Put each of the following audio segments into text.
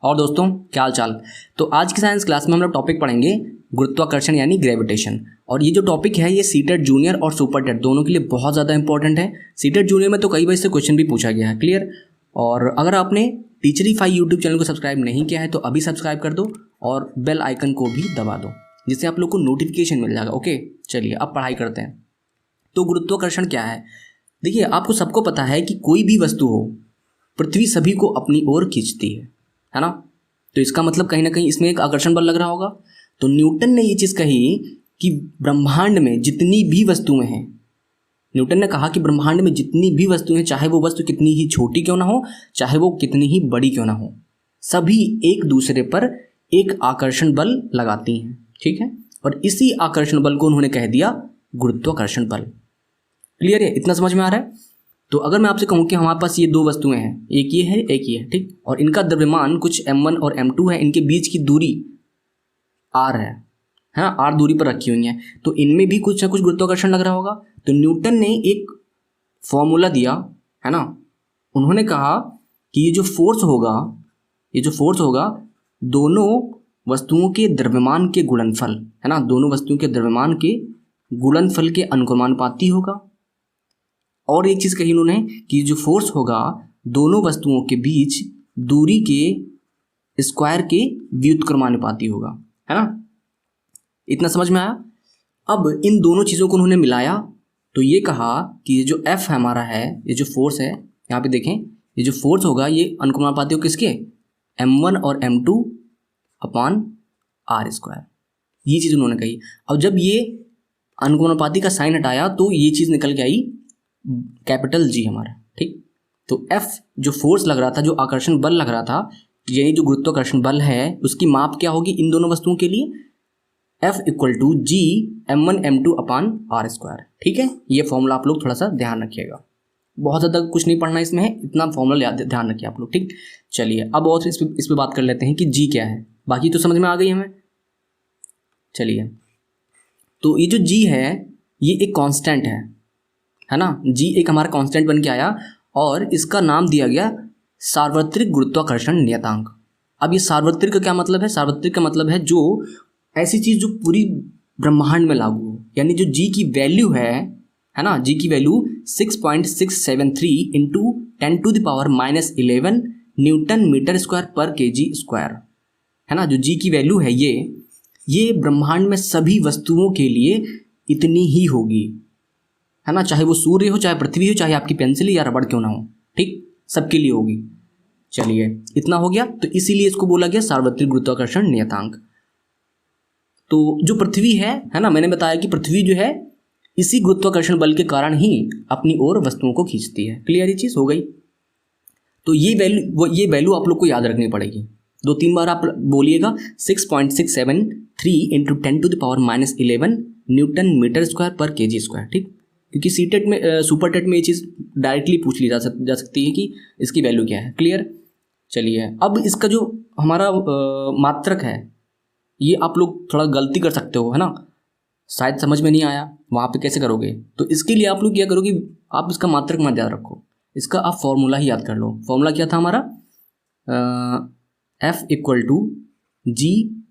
और दोस्तों क्या हाल चाल। तो आज की साइंस क्लास में हम लोग टॉपिक पढ़ेंगे गुरुत्वाकर्षण यानी ग्रेविटेशन। और ये जो टॉपिक है ये सीटेट जूनियर और सुपर टेट दोनों के लिए बहुत ज़्यादा इंपॉर्टेंट है। सीटेट जूनियर में तो कई बार इससे क्वेश्चन भी पूछा गया है, क्लियर। और अगर आपने टीचरीफाई यूट्यूब चैनल को सब्सक्राइब नहीं किया है तो अभी सब्सक्राइब कर दो और बेल आइकन को भी दबा दो, जिससे आप लोग को नोटिफिकेशन मिल जाएगा। ओके चलिए अब पढ़ाई करते हैं। तो गुरुत्वाकर्षण क्या है, देखिए आपको सबको पता है कि कोई भी वस्तु हो पृथ्वी सभी को अपनी ओर खींचती है ना। तो इसका मतलब कहीं ना कहीं इसमें एक आकर्षण बल लग रहा होगा। तो न्यूटन ने ये चीज़ कही कि ब्रह्मांड में जितनी भी वस्तुएं हैं, न्यूटन ने कहा कि ब्रह्मांड में जितनी भी वस्तुएं, चाहे वो वस्तु कितनी ही छोटी क्यों ना हो, चाहे वो कितनी ही बड़ी क्यों ना हो, सभी एक दूसरे पर एक आकर्षण बल लगाती हैं, ठीक है। और इसी आकर्षण बल को उन्होंने कह दिया गुरुत्वाकर्षण बल। क्लियर है, इतना समझ में आ रहा है। तो अगर मैं आपसे कहूं कि हमारे पास ये दो वस्तुएं हैं, एक ये है एक ये है, ठीक, और इनका द्रव्यमान कुछ m1 और m2 है, इनके बीच की दूरी r है, हाँ r दूरी पर रखी हुई है, तो इनमें भी कुछ ना कुछ गुरुत्वाकर्षण लग रहा होगा। तो न्यूटन ने एक फॉर्मूला दिया है ना, उन्होंने कहा कि ये जो फोर्स होगा दोनों वस्तुओं के द्रव्यमान के गुणनफल है ना, दोनों वस्तुओं के द्रव्यमान के गुणनफल के अनुक्रमानुपाती होगा। और एक चीज़ कही उन्होंने कि जो फोर्स होगा दोनों वस्तुओं के बीच दूरी के स्क्वायर के व्युत्क्रमानुपाती होगा, है ना। इतना समझ में आया। अब इन दोनों चीज़ों को उन्होंने मिलाया तो ये कहा कि ये जो F हमारा है, ये जो फोर्स है, यहाँ पे देखें, ये जो फोर्स होगा ये अनुक्रमानुपाती हो किसके, m1 और m2 अपॉन r स्क्वायर। ये चीज़ उन्होंने कही। अब जब ये अनुक्रमानुपाती का साइन हटाया तो ये चीज़ निकल के आई कैपिटल G हमारा, ठीक। तो F जो फोर्स लग रहा था, जो आकर्षण बल लग रहा था, यानी जो गुरुत्वाकर्षण बल है, उसकी माप क्या होगी इन दोनों वस्तुओं के लिए, F equal to G m1 m2 upon r square, ठीक है। ये फॉर्मूला आप लोग थोड़ा सा ध्यान रखिएगा, बहुत ज़्यादा कुछ नहीं पढ़ना इसमें है, इतना फॉर्मूला ध्यान रखिए आप लोग, ठीक। चलिए अब और इस पर बात कर लेते हैं कि G क्या है, बाकी तो समझ में आ गई हमें। चलिए तो ये जो G है ये एक कांस्टेंट है ना, G एक हमारा कांस्टेंट बन के आया और इसका नाम दिया गया सार्वत्रिक गुरुत्वाकर्षण नियतांक। अब ये सार्वत्रिक का क्या मतलब है, सार्वत्रिक का मतलब है जो ऐसी चीज़ जो पूरी ब्रह्मांड में लागू हो, यानी जो G की वैल्यू है ना, G की value 6.673 into 10⁻⁻11 newton metre square पर kg स्क्वायर है ना। जो G की वैल्यू है ये ब्रह्मांड में सभी वस्तुओं के लिए इतनी ही होगी, है ना, चाहे वो सूर्य हो, चाहे पृथ्वी हो, चाहे आपकी पेंसिल या रबड़ क्यों ना हो, ठीक, सबके लिए होगी। चलिए इतना हो गया, तो इसीलिए इसको बोला गया सार्वत्रिक गुरुत्वाकर्षण नियतांक। तो जो पृथ्वी है ना, मैंने बताया कि पृथ्वी जो है इसी गुरुत्वाकर्षण बल के कारण ही अपनी ओर वस्तुओं को खींचती है। क्लियर, ये चीज़ हो गई। तो ये वैल्यू आप लोग को याद रखनी पड़ेगी, 2-3 बार आप बोलिएगा, 6.673 इंटू 10⁻⁻11 न्यूटन मीटर स्क्वायर पर kg स्क्वायर, ठीक। क्योंकि सीटेट में सुपर टेट में ये चीज़ डायरेक्टली पूछ ली जा सकती है कि इसकी वैल्यू क्या है। क्लियर। चलिए अब इसका जो हमारा मात्रक है ये आप लोग थोड़ा गलती कर सकते हो, है ना, शायद समझ में नहीं आया, वहाँ पे कैसे करोगे। तो इसके लिए आप लोग क्या करो कि आप इसका मात्रक मत याद रखो, इसका आप फॉर्मूला ही याद कर लो। फॉर्मूला क्या था हमारा, F equal to G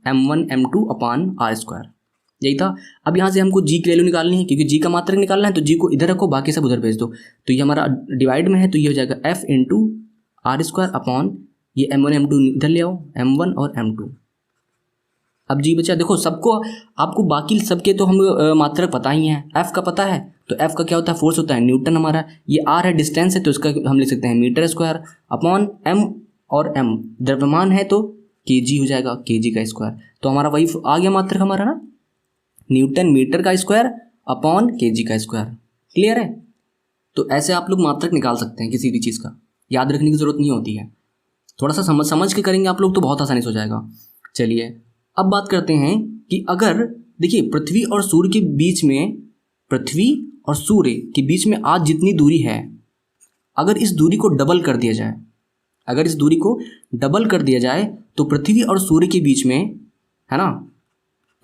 m1 m2 upon r square, यही था। अब यहाँ से हमको G की वैल्यू निकालनी है, क्योंकि G का मात्रक निकालना है, तो G को इधर रखो, बाकी सब उधर भेज दो। तो ये हमारा डिवाइड में है, तो ये हो जाएगा F into r square upon ये m1 m2 इधर ले आओ, m1 और m2। अब G बचा, देखो सबको, आपको बाकी सबके तो हम मात्रक पता ही हैं, F का पता है, तो F का क्या होता है, फोर्स होता है न्यूटन हमारा, ये r है डिस्टेंस है, तो इसका हम लिख सकते हैं मीटर स्क्वायर अपॉन m और m द्रव्यमान है तो kg हो जाएगा, kg का स्क्वायर। तो हमारा वही आ गया मात्रक हमारा ना, न्यूटन मीटर का स्क्वायर अपॉन kg का स्क्वायर। क्लियर है। तो ऐसे आप लोग मात्रक निकाल सकते हैं, किसी भी चीज़ का याद रखने की ज़रूरत नहीं होती है, थोड़ा सा समझ के करेंगे आप लोग तो बहुत आसानी से हो जाएगा। चलिए अब बात करते हैं कि अगर देखिए पृथ्वी और सूर्य के बीच में आज जितनी दूरी है, अगर इस दूरी को डबल कर दिया जाए, तो पृथ्वी और सूर्य के बीच में, है ना,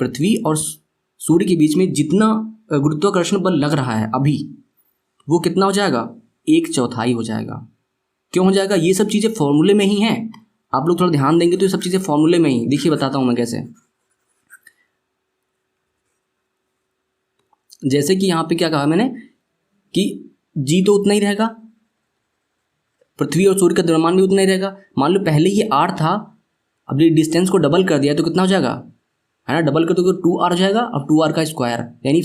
पृथ्वी और सूर्य के बीच में जितना गुरुत्वाकर्षण बल लग रहा है अभी, वो कितना हो जाएगा, 1/4 हो जाएगा। क्यों हो जाएगा, ये सब चीज़ें फॉर्मूले में ही हैं, आप लोग थोड़ा ध्यान देंगे तो ये सब चीज़ें फॉर्मूले में ही, देखिए बताता हूँ मैं कैसे। जैसे कि यहाँ पे क्या कहा मैंने कि जी तो उतना ही रहेगा, पृथ्वी और सूर्य का द्रव्यमान भी उतना ही रहेगा। मान लो पहले ये r था, अब ये डिस्टेंस को डबल कर दिया तो कितना हो जाएगा, है ना, डबल कर दो तो 2r हो जाएगा। अब 2r का स्क्वायर यानी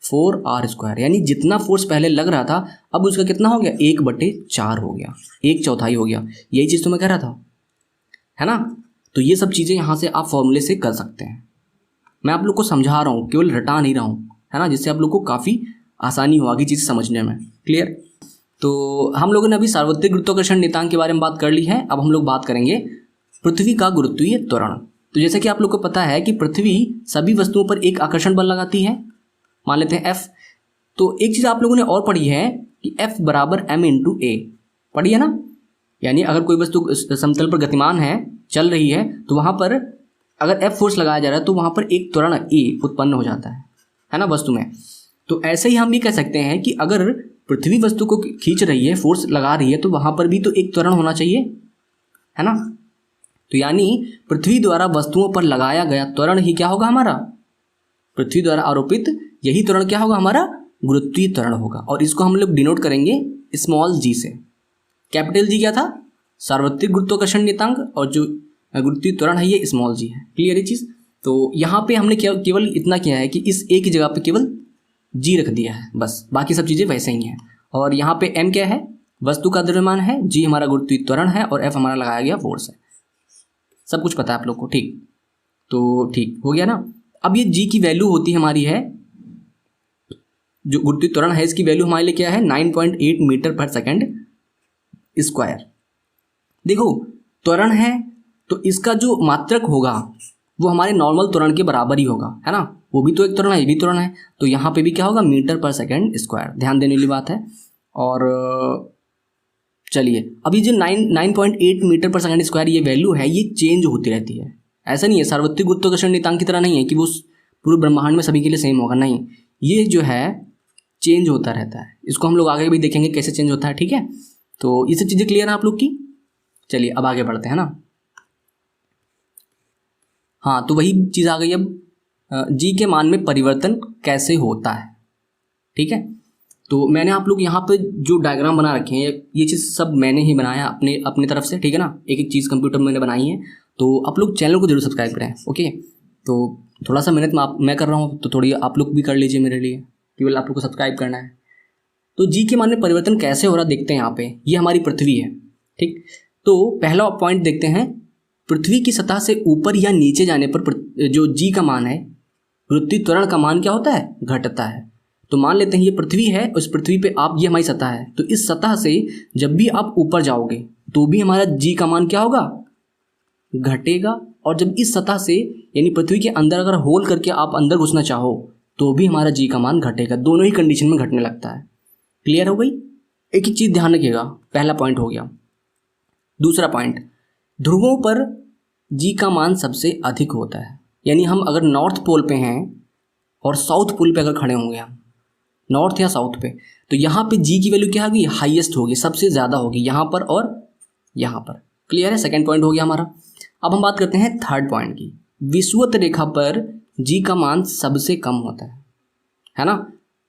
4r स्क्वायर, यानी जितना फोर्स पहले लग रहा था अब उसका कितना हो गया, 1/4 हो गया, 1/4 हो गया। यही चीज़ तो मैं कह रहा था, है ना। तो ये सब चीज़ें यहाँ से आप फॉर्मूले से कर सकते हैं। मैं आप लोग को समझा रहा हूँ, केवल रटा नहीं रहा हूँ, है ना, जिससे आप लोग को काफ़ी आसानी हो आगे चीज़ समझने में। क्लियर। तो हम लोगों ने अभी सार्वत्रिक गुरुत्वाकर्षण नियतांक के बारे में बात कर ली है। अब हम लोग बात करेंगे पृथ्वी का गुरुत्वीय त्वरण। तो जैसे कि आप लोग को पता है कि पृथ्वी सभी वस्तुओं पर एक आकर्षण बल लगाती है, मान लेते हैं F। तो एक चीज़ आप लोगों ने और पढ़ी है कि F बराबर m × a, पढ़ी है ना। यानी अगर कोई वस्तु समतल पर गतिमान है, चल रही है, तो वहाँ पर अगर F फोर्स लगाया जा रहा है तो वहाँ पर एक त्वरण A उत्पन्न हो जाता है ना, वस्तु में। तो ऐसे ही हम भी कह सकते हैं कि अगर पृथ्वी वस्तु को खींच रही है, फोर्स लगा रही है, तो वहाँ पर भी तो एक त्वरण होना चाहिए, है ना। तो यानी पृथ्वी द्वारा वस्तुओं पर लगाया गया त्वरण ही क्या होगा हमारा, पृथ्वी द्वारा आरोपित यही त्वरण क्या होगा हमारा, गुरुत्वीय त्वरण होगा। और इसको हम लोग डिनोट करेंगे स्मॉल g से। कैपिटल G क्या था, सार्वत्रिक गुरुत्वाकर्षण नियतांक, और जो गुरुत्वीय त्वरण है ये स्मॉल g है। क्लियर ये चीज़। तो यहाँ पे हमने केवल इतना किया है कि इस a की जगह पे केवल g रख दिया है, बस, बाकी सब चीज़ें वैसे ही हैं। और यहाँ पे m क्या है, वस्तु का द्रव्यमान है, g हमारा गुरुत्वीय त्वरण है, और f हमारा लगाया गया फोर्स है। सब कुछ पता है आप लोग को, ठीक। तो ठीक हो गया ना। अब ये g की वैल्यू होती है हमारी है, जो गुरुत्वीय त्वरण है इसकी वैल्यू हमारे लिए क्या है, 9.8 मीटर पर सेकेंड स्क्वायर। देखो त्वरण है तो इसका जो मात्रक होगा वो हमारे नॉर्मल त्वरण के बराबर ही होगा, है ना। वो भी तो एक त्वरण है, ये भी त्वरण है, तो यहाँ पे भी क्या होगा, मीटर पर सेकेंड स्क्वायर। ध्यान देने वाली बात है। और चलिए अब ये जो 9.8 मीटर पर सेकेंड स्क्वायर ये वैल्यू है, ये चेंज होती रहती है। ऐसा नहीं है सार्वत्रिक गुरुत्वाकर्षण नियतांक की तरह नहीं है कि वो पूरे ब्रह्मांड में सभी के लिए सेम होगा, नहीं, ये जो है चेंज होता रहता है। इसको हम लोग आगे भी देखेंगे कैसे चेंज होता है, ठीक है। तो ये सब चीज़ें क्लियर है आप लोग की। चलिए अब आगे बढ़ते हैं ना। हाँ, तो वही चीज़ आ गई अब जी के मान में परिवर्तन कैसे होता है, ठीक है। तो मैंने आप लोग यहाँ पे जो डायग्राम बना रखे हैं, ये चीज़ सब मैंने ही बनाया अपने तरफ से, ठीक है ना। एक एक चीज़ कंप्यूटर में मैंने बनाई है। तो आप लोग चैनल को जरूर सब्सक्राइब करें, ओके। तो थोड़ा सा मेहनत मैं कर रहा हूँ, तो थोड़ी आप लोग भी कर लीजिए मेरे लिए, केवल आप लोग को सब्सक्राइब करना है। तो जी के मान में परिवर्तन कैसे हो रहा देखते हैं यहाँ पे। ये हमारी पृथ्वी है, ठीक। तो पहला पॉइंट देखते हैं, पृथ्वी की सतह से ऊपर या नीचे जाने पर जो जी का मान है, गुरुत्वीय त्वरण का मान क्या होता है, घटता है। तो मान लेते हैं ये पृथ्वी है, उस पृथ्वी पे आप, ये हमारी सतह है, तो इस सतह से जब भी आप ऊपर जाओगे तो भी हमारा जी का मान क्या होगा, घटेगा। और जब इस सतह से यानी पृथ्वी के अंदर अगर होल करके आप अंदर घुसना चाहो तो भी हमारा जी का मान घटेगा। दोनों ही कंडीशन में घटने लगता है। क्लियर हो गई। एक ही चीज़ ध्यान रखिएगा, पहला पॉइंट हो गया। दूसरा पॉइंट, ध्रुवों पर जी का मान सबसे अधिक होता है। यानी हम अगर नॉर्थ पोल पे हैं और साउथ पोल पे अगर खड़े होंगे, हम नॉर्थ या साउथ पे, तो यहाँ पे जी की वैल्यू क्या होगी, हाईएस्ट होगी, सबसे ज़्यादा होगी, यहाँ पर और यहाँ पर। क्लियर है। सेकंड पॉइंट हो गया हमारा। अब हम बात करते हैं थर्ड पॉइंट की। विषुवत रेखा पर जी का मान सबसे कम होता है ना।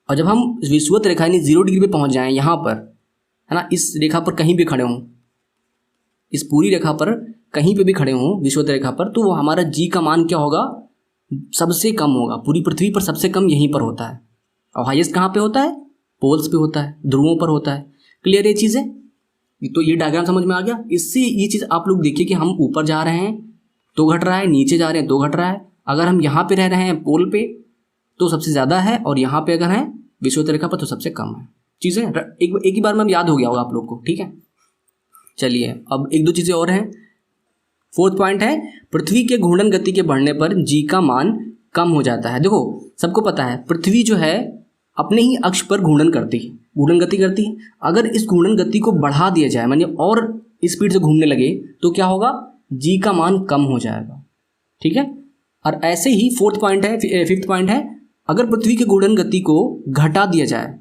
और जब हम विषुवत रेखा यानी 0 डिग्री पे पहुँच जाएं यहाँ पर, है ना, इस रेखा पर कहीं भी खड़े हों, इस पूरी रेखा पर कहीं पे भी खड़े हों विषुवत रेखा पर, तो वो हमारा जी का मान क्या होगा, सबसे कम होगा। पूरी पृथ्वी पर सबसे कम यहीं पर होता है। और हाईएस्ट कहाँ पे होता है, पोल्स पे होता है, ध्रुवों पर होता है। क्लियर ये चीज़ है। तो ये डायग्राम समझ में आ गया। इससे ये चीज़ आप लोग देखिए कि हम ऊपर जा रहे हैं तो घट रहा है, नीचे जा रहे हैं तो घट रहा है। अगर हम यहाँ पे रह रहे हैं पोल पे तो सबसे ज़्यादा है, और यहाँ पे अगर हैं विषुवत रेखा पर तो सबसे कम है। चीज़ें एक ही बार में याद हो गया होगा आप लोग को, ठीक है। चलिए अब एक दो चीज़ें और हैं। फोर्थ पॉइंट है, पृथ्वी के घूर्णन गति के बढ़ने पर जी का मान कम हो जाता है। देखो सबको पता है पृथ्वी जो है अपने ही अक्ष पर घूर्णन करती है, घूर्णन गति करती है। अगर इस घूर्णन गति को बढ़ा दिया जाए, मानिए और स्पीड से घूमने लगे, तो क्या होगा, जी का मान कम हो जाएगा, ठीक है। और ऐसे ही फिफ्थ पॉइंट है, अगर पृथ्वी के घूर्णन गति को घटा दिया जाए,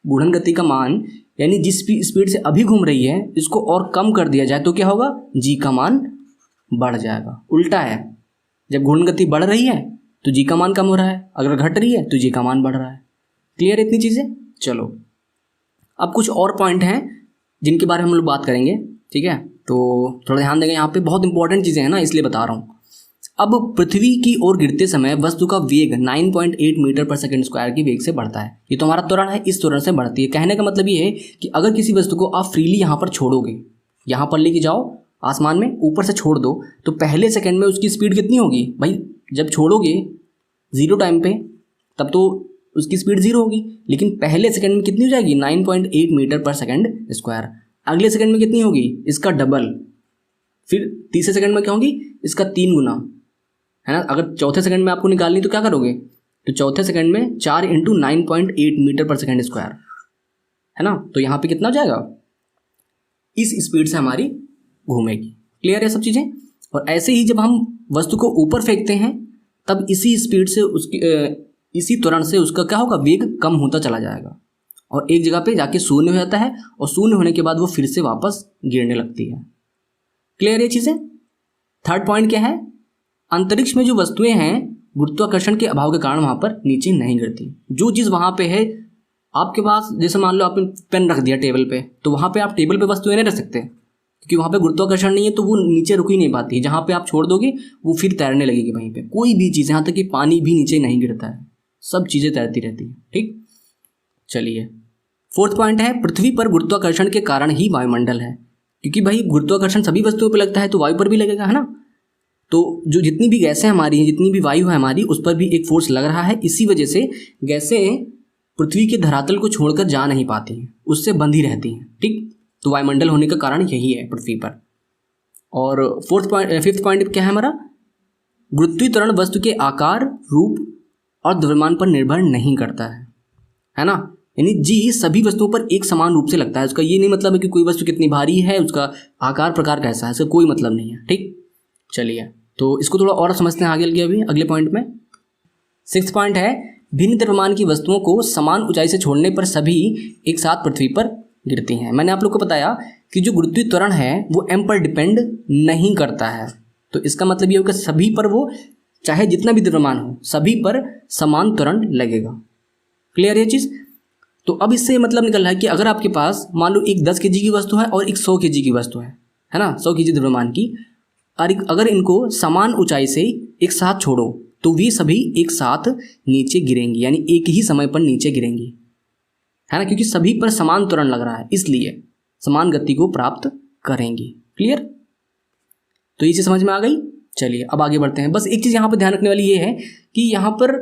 घूर्णन गति का मान यानी जिस स्पीड से अभी घूम रही है इसको और कम कर दिया जाए तो क्या होगा, जी का मान बढ़ जाएगा। उल्टा है, जब घूर्णन गति बढ़ रही है तो जी का मान कम हो रहा है, अगर घट रही है तो जी का मान बढ़ रहा है। क्लियर है इतनी चीज़ें? चलो अब कुछ और पॉइंट हैं जिनके बारे में हम लोग बात करेंगे, ठीक है? तो थोड़ा ध्यान देंगे, यहाँ पे बहुत इंपॉर्टेंट चीज़ें हैं ना, इसलिए बता रहा हूँ। अब पृथ्वी की ओर गिरते समय वस्तु का वेग 9.8 मीटर पर सेकंड स्क्वायर की वेग से बढ़ता है। ये तो हमारा त्वरण है, इस त्वरण से बढ़ती है। कहने का मतलब ये है कि अगर किसी वस्तु को आप फ्रीली यहाँ पर छोड़ोगे, यहाँ पर लेके जाओ आसमान में, ऊपर से छोड़ दो, तो पहले सेकंड में उसकी स्पीड कितनी होगी भाई? जब छोड़ोगे जीरो टाइम पे तब तो उसकी स्पीड जीरो होगी, लेकिन पहले सेकंड में कितनी हो जाएगी? 9.8 मीटर पर सेकंड स्क्वायर। अगले सेकंड में कितनी होगी? इसका डबल। फिर तीसरे सेकंड में क्या होगी? इसका 3 गुना, है ना? अगर चौथे सेकंड में आपको निकालनी तो क्या करोगे? तो चौथे सेकंड में 4 × 9.8 मीटर पर सेकंड स्क्वायर, है ना? तो यहाँ पे कितना हो जाएगा? इस स्पीड से हमारी घूमेगी। क्लियर है सब चीज़ें? और ऐसे ही जब हम वस्तु को ऊपर फेंकते हैं तब इसी स्पीड से उसकी इसी त्वरण से उसका क्या होगा? वेग कम होता चला जाएगा और एक जगह पे जाके शून्य हो जाता है, और शून्य होने के बाद वो फिर से वापस गिरने लगती है। क्लियर है चीज़ें? थर्ड पॉइंट क्या है? अंतरिक्ष में जो वस्तुएं हैं गुरुत्वाकर्षण के अभाव के कारण वहाँ पर नीचे नहीं गिरती। जो चीज़ वहाँ पे है आपके पास, जैसे मान लो आपने पेन रख दिया टेबल पे, तो वहाँ पे आप टेबल पे वस्तुएं नहीं रख सकते क्योंकि वहाँ पे गुरुत्वाकर्षण नहीं है, तो वो नीचे रुक ही नहीं पाती। जहाँ पे आप छोड़ दोगे वो फिर तैरने लगेगी वहीं पे। कोई भी चीज़, यहाँ तक कि पानी भी नीचे नहीं गिरता है, सब चीज़ें तैरती रहती हैं। ठीक, चलिए फोर्थ पॉइंट है, पृथ्वी पर गुरुत्वाकर्षण के कारण ही वायुमंडल है। क्योंकि भाई गुरुत्वाकर्षण सभी वस्तुओं पर लगता है तो वायु पर भी लगेगा, है ना? तो जो जितनी भी गैसें हमारी हैं, जितनी भी वायु है हमारी, उस पर भी एक फोर्स लग रहा है। इसी वजह से गैसें पृथ्वी के धरातल को छोड़कर जा नहीं पाती हैं, उससे बंधी रहती हैं। ठीक, तो वायुमंडल होने का कारण यही है पृथ्वी पर। और फिफ्थ पॉइंट क्या है हमारा? गुरुत्वीय त्वरण वस्तु के आकार, रूप और द्रव्यमान पर निर्भर नहीं करता है ना? यानी जी सभी वस्तुओं पर एक समान रूप से लगता है। उसका ये नहीं मतलब है कि कोई वस्तु कितनी भारी है, उसका आकार प्रकार कैसा है, इसका कोई मतलब नहीं है। ठीक, चलिए तो इसको थोड़ा और समझते हैं आगे अभी अगले पॉइंट में। सिक्स्थ पॉइंट है, भिन्न द्रव्यमान की वस्तुओं को समान ऊंचाई से छोड़ने पर सभी एक साथ पृथ्वी पर गिरती हैं। मैंने आप लोग को बताया कि जो गुरुत्वीय त्वरण है वो m पर डिपेंड नहीं करता है, तो इसका मतलब ये होगा सभी पर, वो चाहे जितना भी द्रव्यमान हो सभी पर समान त्वरण लगेगा। क्लियर है चीज़? तो अब इससे मतलब निकल रहा है कि अगर आपके पास मान लो एक 10 kg की वस्तु है और एक 100 kg की वस्तु है ना, 100 kg द्रव्यमान की, और अगर इनको समान ऊंचाई से एक साथ छोड़ो तो वे सभी एक साथ नीचे गिरेंगी, यानी एक ही समय पर नीचे गिरेंगी, है ना? क्योंकि सभी पर समान त्वरण लग रहा है, इसलिए समान गति को प्राप्त करेंगी। क्लियर? तो ये चीज़ समझ में आ गई? चलिए अब आगे बढ़ते हैं। बस एक चीज़ यहाँ पर ध्यान रखने वाली ये है कि यहाँ पर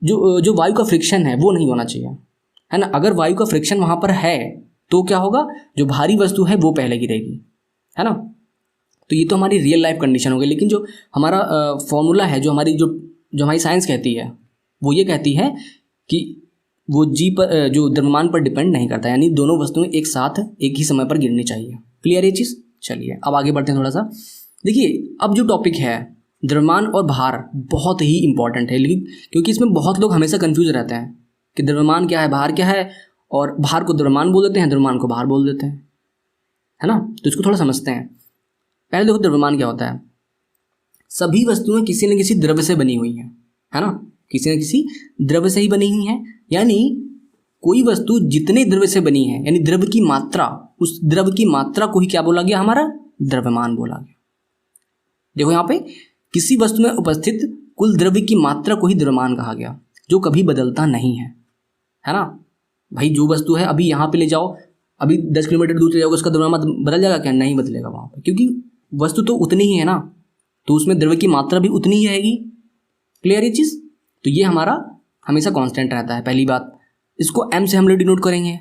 जो वायु का फ्रिक्शन है वो नहीं होना चाहिए, है ना? अगर वायु का फ्रिक्शन वहाँ पर है तो क्या होगा? जो भारी वस्तु है वो पहले गिरेगी, है ना? तो ये तो हमारी रियल लाइफ कंडीशन हो गई। लेकिन जो हमारा फॉर्मूला है, जो हमारी साइंस कहती है, वो ये कहती है कि वो जी पर, जो द्रव्यमान पर डिपेंड नहीं करता, यानी दोनों वस्तुएं एक साथ एक ही समय पर गिरनी चाहिए। क्लियर है चीज़? चलिए अब आगे बढ़ते हैं थोड़ा सा। देखिए अब जो टॉपिक है द्रव्यमान और भार बहुत ही इंपॉर्टेंट है, लेकिन क्योंकि इसमें बहुत लोग हमेशा कन्फ्यूज रहते हैं कि द्रव्यमान क्या है, भार क्या है, और भार को द्रव्यमान बोल देते हैं, द्रव्यमान को भार बोल देते हैं, है ना? तो इसको थोड़ा समझते हैं। पहले देखो द्रव्यमान क्या होता है। सभी वस्तुएं किसी न किसी द्रव्य से बनी हुई हैं, है ना? किसी न किसी द्रव्य से ही बनी हुई हैं, यानी कोई वस्तु जितने द्रव्य से बनी है, यानी द्रव्य की मात्रा, उस द्रव्य की मात्रा को ही क्या बोला गया? हमारा द्रव्यमान बोला गया। देखो यहाँ पे किसी वस्तु में उपस्थित कुल द्रव्य की मात्रा को ही द्रव्यमान कहा गया, जो कभी बदलता नहीं है ना? भाई जो वस्तु है अभी यहाँ पे ले जाओ, अभी 10 किलोमीटर दूर ले जाओगे, उसका द्रव्यमान बदल जाएगा क्या? नहीं बदलेगा वहाँ पे, क्योंकि वस्तु तो उतनी ही है ना, तो उसमें द्रव्य की मात्रा भी उतनी ही रहेगी। क्लियर ये चीज़? तो ये हमारा हमेशा कांस्टेंट रहता है। पहली बात, इसको m से हम लोग डिनोट करेंगे,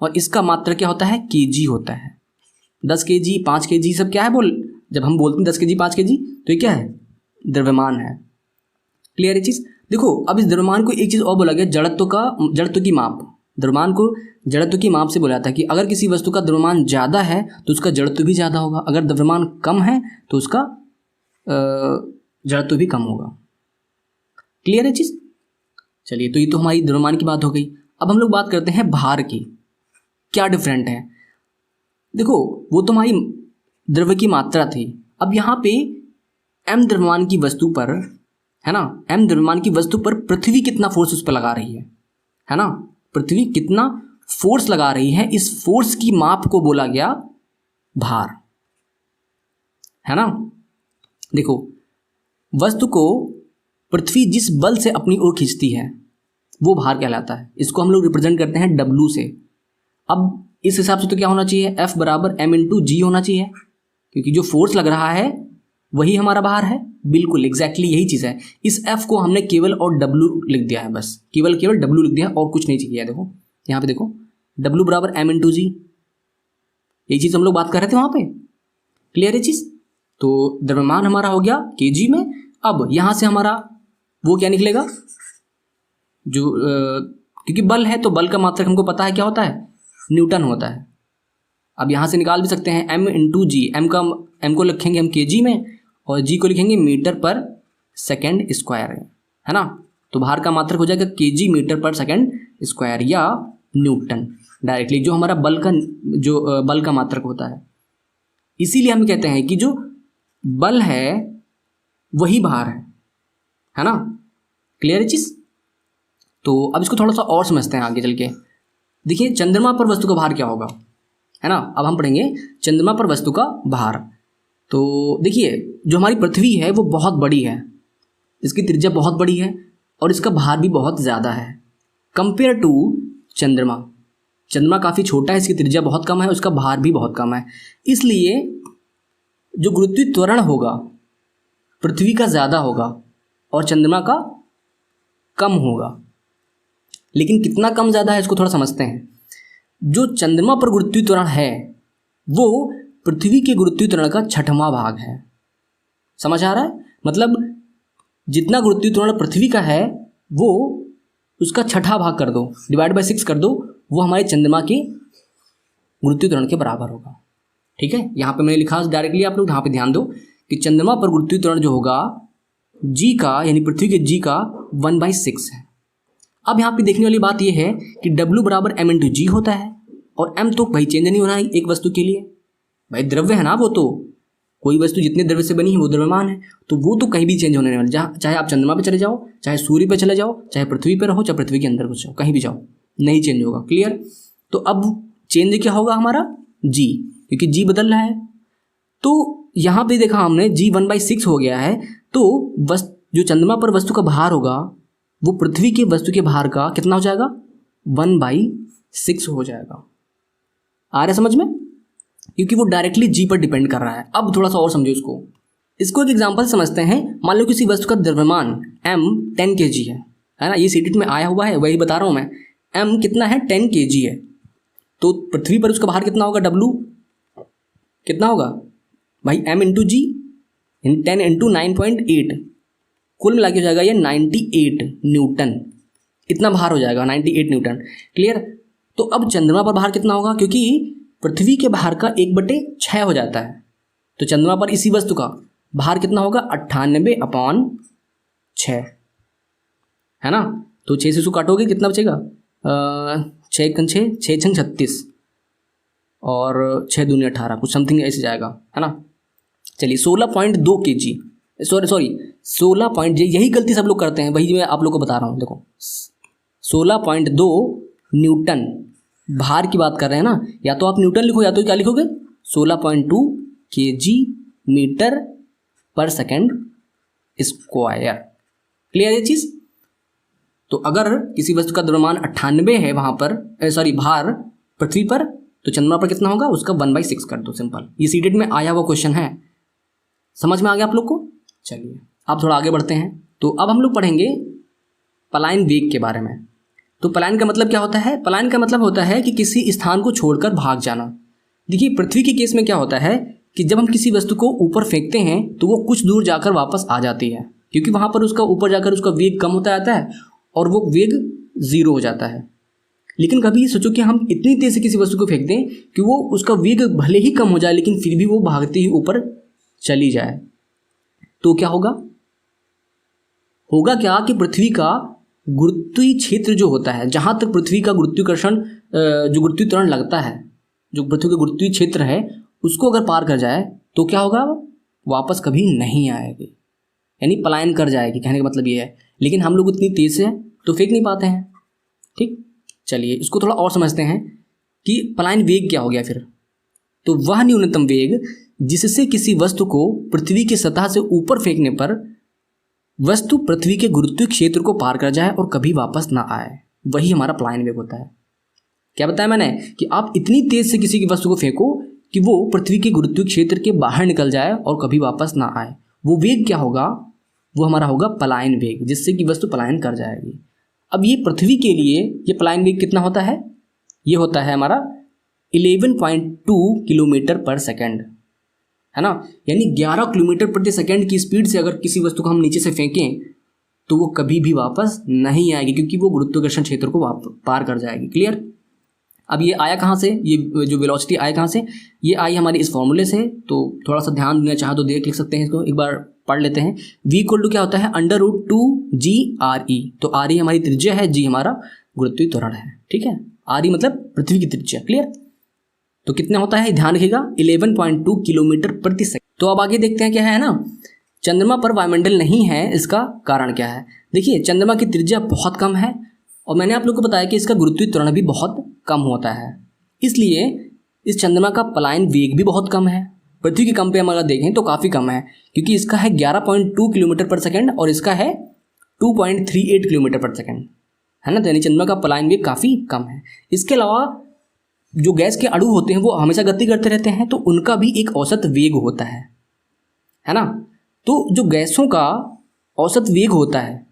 और इसका मात्रा क्या होता है? kg होता है। 10 kg 5 kg सब क्या है? जब हम बोलते हैं 10 kg 5 kg तो ये क्या है? द्रव्यमान है। क्लियर ये चीज़? देखो अब इस द्रव्यमान को एक चीज़ और बोला गया, जड़त्व की माप। द्रव्यमान को जड़त्व की माप से बोला था कि अगर किसी वस्तु का द्रव्यमान ज़्यादा है तो उसका जड़त्व भी ज़्यादा होगा, अगर द्रव्यमान कम है तो उसका जड़त्व भी कम होगा। क्लियर है चीज़? चलिए तो ये तो हमारी द्रव्यमान की बात हो गई। अब हम लोग बात करते हैं भार की। क्या डिफरेंट है? देखो वो तो हमारी द्रव्य की मात्रा थी। अब यहाँ पे m द्रव्यमान की वस्तु पर, है ना, m द्रव्यमान की वस्तु पर पृथ्वी कितना फोर्स उस पर लगा रही है ना, पृथ्वी कितना फोर्स लगा रही है, इस फोर्स की माप को बोला गया भार, है ना। देखो वस्तु को पृथ्वी जिस बल से अपनी ओर खींचती है वो भार कहलाता है। इसको हम लोग रिप्रेजेंट करते हैं W से। अब इस हिसाब से तो क्या होना चाहिए, F बराबर m इंटू जी होना चाहिए, क्योंकि जो फोर्स लग रहा है वही हमारा भार है। बिल्कुल एग्जैक्टली यही चीज़ है। इस F को हमने केवल और W लिख दिया है, बस केवल W लिख दिया है और कुछ नहीं चाहिए। देखो यहाँ पे देखो W बराबर m इंटू जी, यही चीज़ हम लोग बात कर रहे थे वहाँ पे। क्लियर है चीज़? तो द्रव्यमान हमारा हो गया kg में। अब यहाँ से हमारा वो क्या निकलेगा, जो क्योंकि बल है तो बल का मात्रक हमको पता है क्या होता है, न्यूटन होता है। अब यहाँ से निकाल भी सकते हैं m इंटू जी। m को लिखेंगे हम kg में और g को लिखेंगे मीटर पर सेकेंड स्क्वायर, है ना। तो भार का मात्रक हो जाएगा kg मीटर पर सेकेंड स्क्वायर या न्यूटन डायरेक्टली, जो हमारा बल का मात्रक होता है। इसीलिए हम कहते हैं कि जो बल है वही भार है ना। क्लियर है चीज़? तो अब इसको थोड़ा सा और समझते हैं आगे चल के। देखिए चंद्रमा पर वस्तु का भार क्या होगा, है ना। अब हम पढ़ेंगे चंद्रमा पर वस्तु का भार। तो देखिए जो हमारी पृथ्वी है वो बहुत बड़ी है, इसकी त्रिज्या बहुत बड़ी है और इसका भार भी बहुत ज़्यादा है कंपेयर टू चंद्रमा। चंद्रमा काफ़ी छोटा है, इसकी त्रिज्या बहुत कम है, उसका भार भी बहुत कम है। इसलिए जो गुरुत्वीय त्वरण होगा पृथ्वी का ज़्यादा होगा और चंद्रमा का कम होगा। लेकिन कितना कम ज़्यादा है इसको थोड़ा समझते हैं। जो चंद्रमा पर गुरुत्वीय त्वरण है वो पृथ्वी के गुरुत्वीय त्वरण का 6वां भाग है। समझ आ रहा है? मतलब जितना गुरुत्वीय त्वरण पृथ्वी का है वो उसका 6वां भाग कर दो, डिवाइड बाय 6 कर दो, वो हमारे चंद्रमा के गुरुत्वीय त्वरण के बराबर होगा। ठीक है, यहाँ पे मैंने लिखा डायरेक्टली, आप लोग यहाँ पे ध्यान दो कि चंद्रमा पर गुरुत्वीय त्वरण जो होगा जी का, यानी पृथ्वी के जी का 1/6 है। अब यहाँ पे देखने वाली बात यह है कि W बराबर m इंटू जी होता है और m तो भाई चेंज नहीं होना है एक वस्तु के लिए, भाई द्रव्य है ना वो, तो कोई वस्तु जितने द्रव्य से बनी है वो द्रव्यमान है, तो वो तो कहीं भी चेंज होने वाला, जहाँ चाहे आप चंद्रमा पे चले जाओ, चाहे सूर्य पे चले जाओ, चाहे पृथ्वी पर रहो, चाहे पृथ्वी के अंदर घुस जाओ, कहीं भी जाओ नहीं चेंज होगा। क्लियर? तो अब चेंज क्या होगा हमारा, जी, क्योंकि जी बदल रहा है। तो यहाँ पे देखा हमने जी 1/6 हो गया है, तो जो चंद्रमा पर वस्तु का भार होगा वो पृथ्वी के वस्तु के भार का कितना हो जाएगा, 1/6 हो जाएगा। आ रहा है समझ में? क्योंकि वो डायरेक्टली जी पर डिपेंड कर रहा है। अब थोड़ा सा और समझो इसको एक एग्जांपल समझते हैं। मान लो किसी वस्तु का द्रव्यमान m 10 kg है ना, ये सीटेट में आया हुआ है, वही बता रहा हूँ मैं। m कितना है, 10 kg है, तो पृथ्वी पर उसका भार कितना होगा, W कितना होगा भाई, m इंटू जी, 10 इंटू 9.8, कुल मिला के हो जाएगा ये 98 न्यूटन, इतना भार हो जाएगा, 98 न्यूटन। क्लियर? तो अब चंद्रमा पर भार कितना होगा, क्योंकि पृथ्वी के भार का 1/6 हो जाता है, तो चंद्रमा पर इसी वस्तु का भार कितना होगा, 98/6, है ना। तो 6 से इसको काटोगे कितना बचेगा, 6 6 36 और 6 दूनी 18, कुछ समथिंग ऐसे जाएगा, है ना। चलिए 16.2 kg, सॉरी 16 पॉइंट, यही गलती सब लोग करते हैं, वही मैं आप लोग को बता रहा हूँ। देखो 16.2 न्यूटन भार की बात कर रहे हैं ना, या तो आप न्यूटन लिखो या तो क्या लिखोगे, 16.2 kg मीटर पर सेकेंड स्क्वायर। क्लियर है चीज़? तो अगर किसी वस्तु का द्रव्यमान 98 है वहाँ पर, सॉरी भार पृथ्वी पर, तो चंद्रमा पर कितना होगा, उसका 1/6 कर दो, सिंपल। ये सीटेट में आया हुआ क्वेश्चन है, समझ में आ गया आप लोग को? चलिए आप थोड़ा आगे बढ़ते हैं। तो अब हम लोग पढ़ेंगे पलायन वेग के बारे में। तो पलायन का मतलब क्या होता है? पलायन का मतलब होता है कि किसी स्थान को छोड़कर भाग जाना। देखिए पृथ्वी के केस में क्या होता है कि जब हम किसी वस्तु को ऊपर फेंकते हैं तो वो कुछ दूर जाकर वापस आ जाती है, क्योंकि वहाँ पर उसका ऊपर जाकर उसका वेग कम होता जाता है और वो वेग 0 हो जाता है। लेकिन कभी सोचो कि हम इतनी तेज से किसी वस्तु को फेंक दें कि वो उसका वेग भले ही कम हो जाए लेकिन फिर भी वो भागते ही ऊपर चली जाए, तो क्या होगा? होगा क्या कि पृथ्वी का गुरुत्वीय क्षेत्र जो होता है, जहाँ तक पृथ्वी का गुरुत्वाकर्षण जो गुरुत्वीय त्वरण लगता है, जो पृथ्वी का गुरुत्वीय क्षेत्र है, उसको अगर पार कर जाए तो क्या होगा, वापस कभी नहीं आएगी, यानी पलायन कर जाएगी। कहने का मतलब ये है। लेकिन हम लोग इतनी तेज से तो फेंक नहीं पाते हैं। ठीक, चलिए इसको थोड़ा और समझते हैं कि पलायन वेग क्या हो गया फिर। तो वह न्यूनतम वेग जिससे किसी वस्तु को पृथ्वी की सतह से ऊपर फेंकने पर वस्तु पृथ्वी के गुरुत्वीय क्षेत्र को पार कर जाए और कभी वापस ना आए, वही हमारा पलायन वेग होता है। क्या बताया मैंने कि आप इतनी तेज से किसी की वस्तु को फेंको कि वो पृथ्वी के गुरुत्वीय क्षेत्र के बाहर निकल जाए और कभी वापस ना आए, वो वेग क्या होगा, वो हमारा होगा पलायन वेग, जिससे कि वस्तु पलायन कर जाएगी। अब ये पृथ्वी के लिए ये पलायन वेग कितना होता है, ये होता है हमारा 11.2 किलोमीटर पर सेकेंड, है ना। यानी 11 किलोमीटर प्रति सेकेंड की स्पीड से अगर किसी वस्तु को हम नीचे से फेंकें तो वो कभी भी वापस नहीं आएगी, क्योंकि वो गुरुत्वाकर्षण क्षेत्र को पार कर जाएगी। क्लियर। अब ये आया कहाँ से, ये जो वेलोसिटी आया कहाँ से, ये आई हमारी इस फॉर्मूले से। तो थोड़ा सा ध्यान देना चाहे तो लिख सकते हैं, इसको एक बार पढ़ लेते हैं। v = क्या होता है, √2 g तो r हमारी त्रिज्या है, g हमारा गुरुत्वीय त्वरण है। ठीक है, r मतलब पृथ्वी की त्रिज्या। क्लियर। तो कितना होता है ध्यान रखिएगा, 11.2 किलोमीटर प्रति सेकंड। तो अब आगे देखते हैं क्या है ना, चंद्रमा पर वायुमंडल नहीं है, इसका कारण क्या है। देखिए चंद्रमा की त्रिज्या बहुत कम है और मैंने आप लोग को बताया कि इसका गुरुत्वीय त्वरण भी बहुत कम होता है, इसलिए इस चंद्रमा का पलायन वेग भी बहुत कम है। पृथ्वी के कम पे हम अगर देखें तो काफ़ी कम है, क्योंकि इसका है 11.2 किलोमीटर पर सेकेंड और इसका है 2.38 किलोमीटर पर सेकेंड, है ना। तो यानी चंद्रमा का पलायन वेग काफ़ी कम है। इसके अलावा जो गैस के अणु होते हैं वो हमेशा गति करते रहते हैं, तो उनका भी एक औसत वेग होता है ना। तो जो गैसों का औसत वेग होता है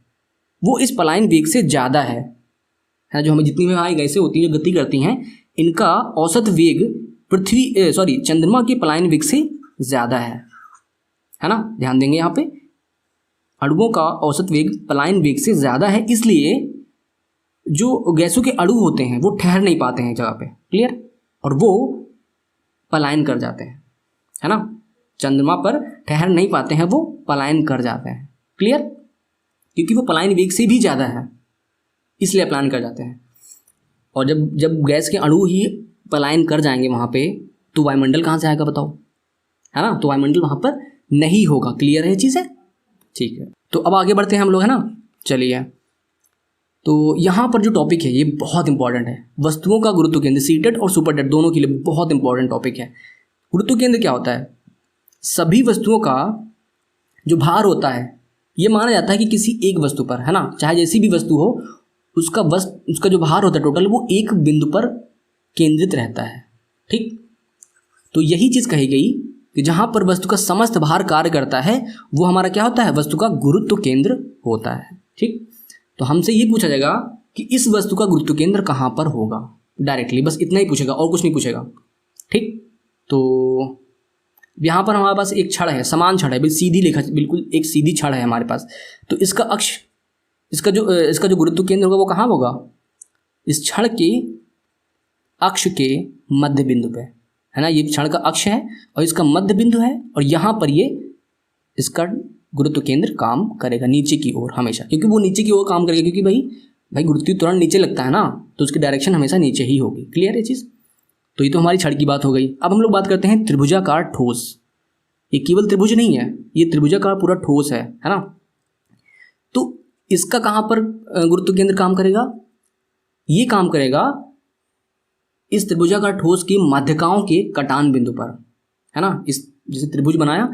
वो इस पलायन वेग से ज़्यादा है। जो हमें जितनी भी हमारी गैसें होती हैं जो गति करती हैं, इनका औसत वेग चंद्रमा के पलायन वेग से ज़्यादा है ना। ध्यान देंगे यहाँ पे, अणुओं का औसत वेग पलायन वेग से ज़्यादा है, इसलिए जो गैसों के अणु होते हैं वो ठहर नहीं पाते हैं जगह पे। क्लियर। और वो पलायन कर जाते हैं, है ना। चंद्रमा पर ठहर नहीं पाते हैं, वो पलायन कर जाते हैं। क्लियर। क्योंकि वो पलायन वेग से भी ज़्यादा है, इसलिए पलायन कर जाते हैं। और जब गैस के अणु ही पलायन कर जाएंगे वहाँ पे, तो वायुमंडल कहाँ से आएगा बताओ, है ना। तो वायुमंडल वहाँ पर नहीं होगा। क्लियर है ये चीज़ है, ठीक है। तो अब आगे बढ़ते हैं हम लोग, है ना। चलिए, तो यहाँ पर जो टॉपिक है ये बहुत इंपॉर्टेंट है। वस्तुओं का गुरुत्व केंद्र, सीटेड और सुपरटेड दोनों के लिए बहुत इंपॉर्टेंट टॉपिक है। गुरुत्व केंद्र क्या होता है, सभी वस्तुओं का जो भार होता है ये माना जाता है कि किसी एक वस्तु पर, है ना, चाहे जैसी भी वस्तु हो, उसका जो भार होता है टोटल, वो एक बिंदु पर केंद्रित रहता है। ठीक। तो यही चीज़ कही गई कि जहाँ पर वस्तु का समस्त भार कार्य करता है वो हमारा क्या होता है, वस्तु का गुरुत्व केंद्र होता है। ठीक। तो हमसे ये पूछा जाएगा कि इस वस्तु का गुरुत्व केंद्र कहाँ पर होगा, डायरेक्टली बस इतना ही पूछेगा और कुछ नहीं पूछेगा। ठीक। तो यहाँ पर हमारे पास एक छड़ है, समान छड़ है, बिल्कुल एक सीधी छड़ है हमारे पास। तो इसका अक्ष, इसका जो गुरुत्व केंद्र होगा वो कहाँ होगा, इस छड़ के अक्ष के मध्य बिंदु पे, है ना। ये छड़ का अक्ष है और इसका मध्य बिंदु है, और यहाँ पर ये इसका गुरुत्व केंद्र काम करेगा नीचे की ओर हमेशा, क्योंकि वो नीचे की ओर काम करेगा, क्योंकि भाई गुरुत्वीय त्वरण नीचे लगता है ना, तो उसकी डायरेक्शन हमेशा नीचे ही होगी। क्लियर है चीज़। तो ये तो हमारी छड़ की बात हो गई। अब हम लोग बात करते हैं त्रिभुजाकार ठोस। ये केवल त्रिभुज नहीं है, ये त्रिभुजाकार पूरा ठोस है ना। तो इसका कहाँ पर गुरुत्व केंद्र काम करेगा, ये काम करेगा इस त्रिभुजाकार ठोस की मध्यकाओं के कटान बिंदु पर, है ना। इस जैसे त्रिभुज बनाया,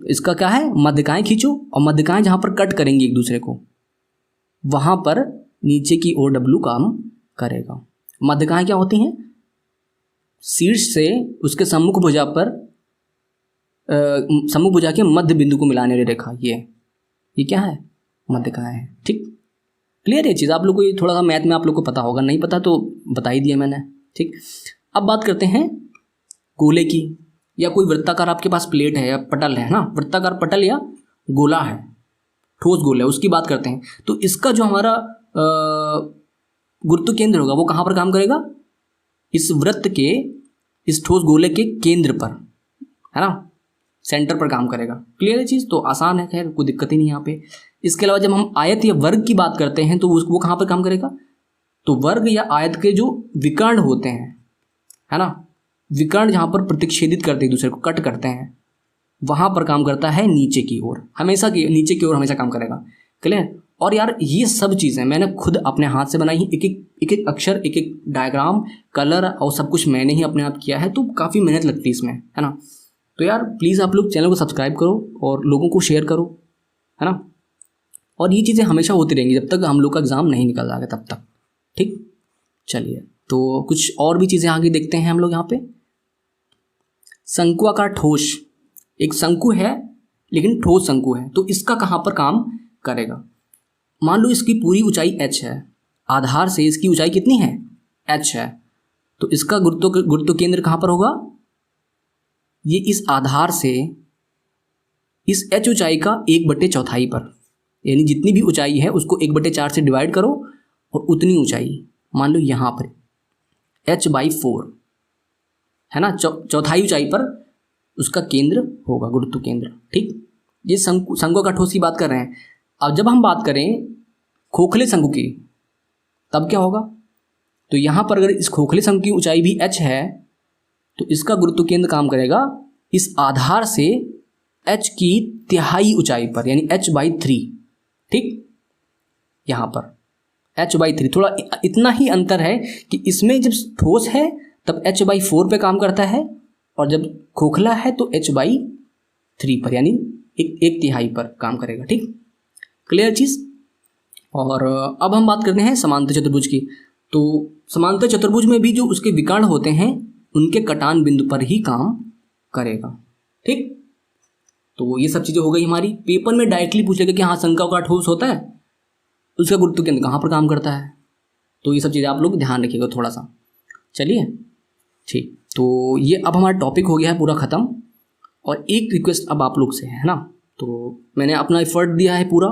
इसका क्या है, मध्यकाएं खींचो, और मध्यकाएं जहाँ पर कट करेंगी एक दूसरे को, वहाँ पर नीचे की ओर W काम करेगा। मध्यकाएं क्या होती हैं, शीर्ष से उसके सम्मुख भुजा पर सम्मुख भुजा के मध्य बिंदु को मिलाने वाली रेखा, ये क्या है, मध्यकाएं है। ठीक। क्लियर है चीज़। आप लोग को ये थोड़ा सा मैथ में आप लोग को पता होगा, नहीं पता तो बता ही दिया मैंने। ठीक। अब बात करते हैं गोले की, या कोई वृत्ताकार आपके पास प्लेट है या पटल है ना, वृत्ताकार पटल या गोला है, ठोस गोला है, उसकी बात करते हैं। तो इसका जो हमारा गुरुत्व केंद्र होगा वो कहाँ पर काम करेगा, इस वृत्त के, इस ठोस गोले के केंद्र पर, है ना, सेंटर पर काम करेगा। क्लियर है चीज़। तो आसान है, खैर कोई दिक्कत ही नहीं यहाँ पे। इसके अलावा जब हम आयत या वर्ग की बात करते हैं तो वो कहाँ पर काम करेगा, तो वर्ग या आयत के जो विकर्ण होते हैं, है ना, विकर्ण जहाँ पर प्रतिच्छेदित करते हैं, एक दूसरे को कट करते हैं, वहाँ पर काम करता है नीचे की ओर, हमेशा की नीचे की ओर हमेशा काम करेगा। क्लियर। और यार ये सब चीज़ें मैंने खुद अपने हाथ से बनाई हैं, एक एक अक्षर, एक एक डायग्राम, कलर और सब कुछ मैंने ही अपने आप किया है, तो काफ़ी मेहनत लगती है इसमें, है ना। तो यार प्लीज़ आप लोग चैनल को सब्सक्राइब करो और लोगों को शेयर करो, है ना। और ये चीज़ें हमेशा होती रहेंगी जब तक हम लोग का एग्ज़ाम नहीं निकल जाएगा तब तक। ठीक, चलिए तो कुछ और भी चीज़ें आगे देखते हैं हम लोग यहाँ पे। शंकुआकार ठोस, एक शंकु है लेकिन ठोस शंकु है, तो इसका कहाँ पर काम करेगा। मान लो इसकी पूरी ऊंचाई h है, आधार से इसकी ऊंचाई कितनी है, h है, तो इसका गुरुत्व केंद्र कहाँ पर होगा, ये इस आधार से इस h ऊंचाई का 1/4 पर, यानी जितनी भी ऊंचाई है उसको 1/4 से डिवाइड करो और उतनी ऊंचाई मान लो यहाँ पर h/4, है ना, चौथाई ऊंचाई पर उसका केंद्र होगा, गुरुत्व केंद्र। ठीक, ये शंकु का ठोस की बात कर रहे हैं। अब जब हम बात करें खोखले शंकु की, तब क्या होगा, तो यहाँ पर अगर इस खोखले शंकु की ऊंचाई भी h है तो इसका गुरुत्व केंद्र काम करेगा इस आधार से h की तिहाई ऊंचाई पर, यानी h/3। ठीक, यहाँ पर h/3, थोड़ा इतना ही अंतर है कि इसमें जब ठोस है तब h/4 पे काम करता है और जब खोखला है तो h/3 पर, यानी एक तिहाई पर काम करेगा। ठीक, क्लियर चीज़। और अब हम बात करते हैं समांतर चतुर्भुज की। तो समांतर चतुर्भुज में भी जो उसके विकर्ण होते हैं उनके कटान बिंदु पर ही काम करेगा। ठीक, तो ये सब चीज़ें हो गई हमारी। पेपर में डायरेक्टली पूछेगा कि हाँ शंकुआकार ठोस होता है, उसका गुरुत्व केंद्र कहाँ पर काम करता है, तो ये सब चीज़ें आप लोग ध्यान रखिएगा थोड़ा सा। चलिए ठीक, तो ये अब हमारा टॉपिक हो गया है पूरा ख़त्म। और एक रिक्वेस्ट अब आप लोग से है ना, तो मैंने अपना एफर्ट दिया है पूरा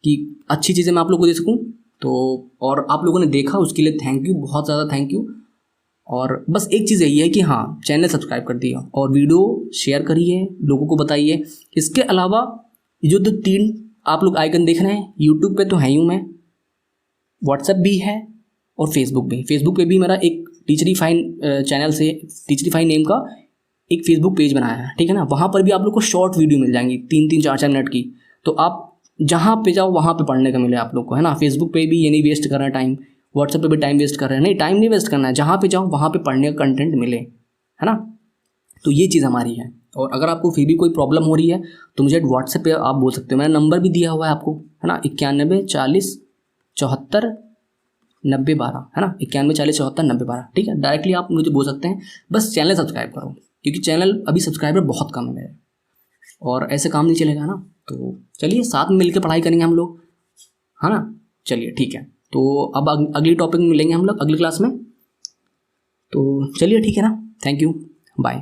कि अच्छी चीज़ें मैं आप लोगों को दे सकूँ, तो और आप लोगों ने देखा उसके लिए थैंक यू, बहुत ज़्यादा थैंक यू। और बस एक चीज़ यही है कि हाँ चैनल सब्सक्राइब कर दिया और वीडियो शेयर करिए, लोगों को बताइए। इसके अलावा जो 3 आप लोग आइकन देख रहे हैं, यूट्यूब पे तो है ही हूँ मैं, व्हाट्सएप भी है और फेसबुक भी। फेसबुक पे भी मेरा एक टीचरीफाइन चैनल से टीचरीफाइन नेम का एक फेसबुक पेज बनाया है, ठीक है ना। वहाँ पर भी आप लोग को शॉर्ट वीडियो मिल जाएंगी 3-3, 4-4 मिनट की, तो आप जहाँ पे जाओ वहाँ पे पढ़ने का मिले आप लोग को, है ना। फेसबुक पे भी ये नहीं वेस्ट कर रहे हैं टाइम, व्हाट्सएप पे भी टाइम वेस्ट कर रहे हैं, नहीं टाइम नहीं वेस्ट करना है, जहाँ पे जाओ वहाँ पे पढ़ने का कंटेंट मिले, है ना। तो ये चीज़ हमारी है। और अगर आपको फिर भी कोई प्रॉब्लम हो रही है तो मुझे व्हाट्सएप पे आप बोल सकते हो, मैंने नंबर भी दिया हुआ है आपको, है ना, 91 40 74 90 12, है ना, 91 40 74 90 12। ठीक है, डायरेक्टली आप मुझे बोल सकते हैं, बस चैनल सब्सक्राइब करो, क्योंकि चैनल अभी सब्सक्राइबर बहुत कम है मेरे, और ऐसे काम नहीं चलेगा ना। तो चलिए साथ में मिलकर पढ़ाई करेंगे हम लोग, है ना। चलिए ठीक है, तो अब अगली टॉपिक में मिलेंगे हम लोग अगली क्लास में। तो चलिए ठीक है ना, थैंक यू, बाय।